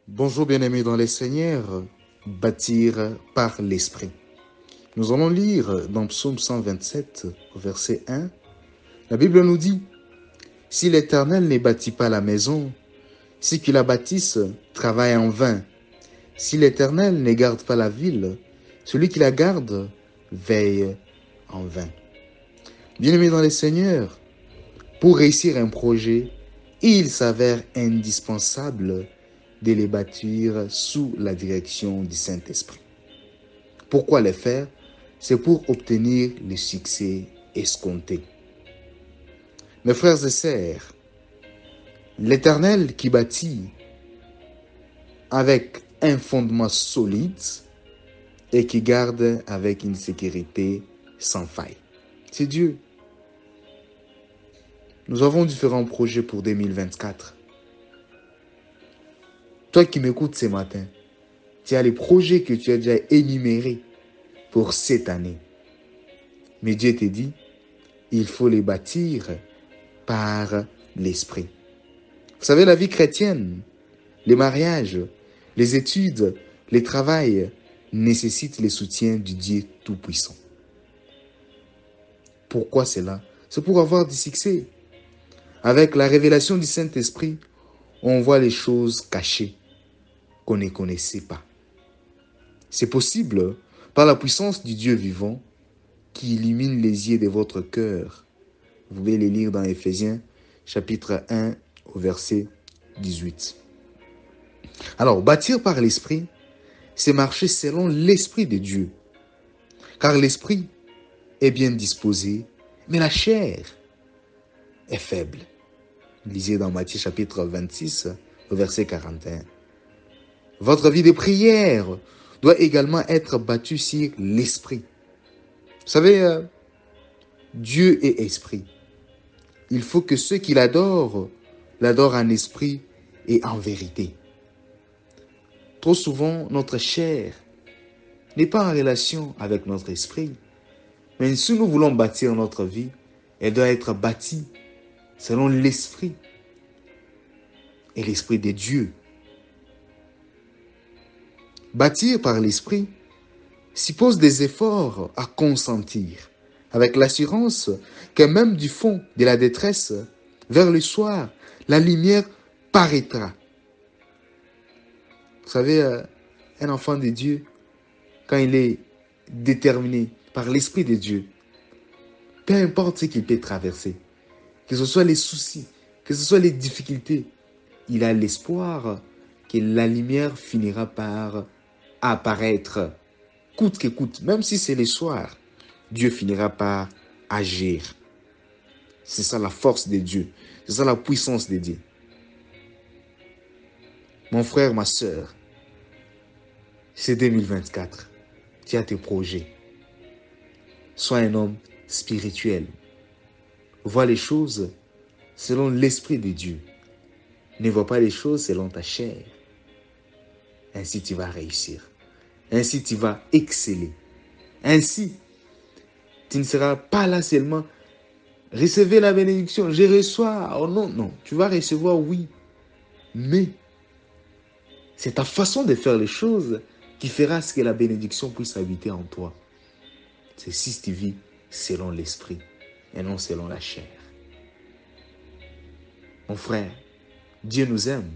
Bonjour bien-aimés dans les Seigneurs, bâtir par l'Esprit. Nous allons lire dans Psaume 127, au verset 1, la Bible nous dit « Si l'Éternel ne bâtit pas la maison, ceux qui la bâtissent travaillent en vain. Si l'Éternel ne garde pas la ville, celui qui la garde veille en vain. » Bien-aimés dans les Seigneurs, pour réussir un projet, il s'avère indispensable de les bâtir sous la direction du Saint-Esprit. Pourquoi les faire? C'est pour obtenir le succès escompté. Mes frères et sœurs, l'Éternel qui bâtit avec un fondement solide et qui garde avec une sécurité sans faille. C'est Dieu. Nous avons différents projets pour 2024. Toi qui m'écoutes ce matin, tu as les projets que tu as déjà énumérés pour cette année. Mais Dieu te dit, il faut les bâtir par l'Esprit. Vous savez, la vie chrétienne, les mariages, les études, les travails nécessitent le soutien du Dieu Tout-Puissant. Pourquoi cela? C'est pour avoir du succès. Avec la révélation du Saint-Esprit, on voit les choses cachées qu'on ne connaissait pas. C'est possible par la puissance du Dieu vivant qui illumine les yeux de votre cœur. Vous pouvez les lire dans Éphésiens chapitre 1 au verset 18. Alors, bâtir par l'Esprit, c'est marcher selon l'Esprit de Dieu. Car l'Esprit est bien disposé, mais la chair est faible. Lisez dans Matthieu chapitre 26 au verset 41. Votre vie de prière doit également être bâtue sur l'Esprit. Vous savez, Dieu est Esprit. Il faut que ceux qui l'adorent en esprit et en vérité. Trop souvent, notre chair n'est pas en relation avec notre esprit. Mais si nous voulons bâtir notre vie, elle doit être bâtie selon l'esprit et l'esprit de Dieu. Bâtir par l'esprit suppose des efforts à consentir, avec l'assurance que même du fond de la détresse, vers le soir, la lumière paraîtra. Vous savez, un enfant de Dieu, quand il est déterminé par l'Esprit de Dieu, peu importe ce qu'il peut traverser, que ce soit les soucis, que ce soit les difficultés, il a l'espoir que la lumière finira par apparaître. Coûte que coûte, même si c'est le soir, Dieu finira par agir. C'est ça la force de Dieu, c'est ça la puissance de Dieu. Mon frère, ma soeur, c'est 2024. Tu as tes projets. Sois un homme spirituel. Vois les choses selon l'Esprit de Dieu. Ne vois pas les choses selon ta chair. Ainsi tu vas réussir. Ainsi tu vas exceller. Ainsi, tu ne seras pas là seulement. Recevez la bénédiction. Je reçois. Oh non, non. Tu vas recevoir, oui. Mais c'est ta façon de faire les choses qui fera ce que la bénédiction puisse habiter en toi. C'est si tu vis selon l'esprit et non selon la chair. Mon frère, Dieu nous aime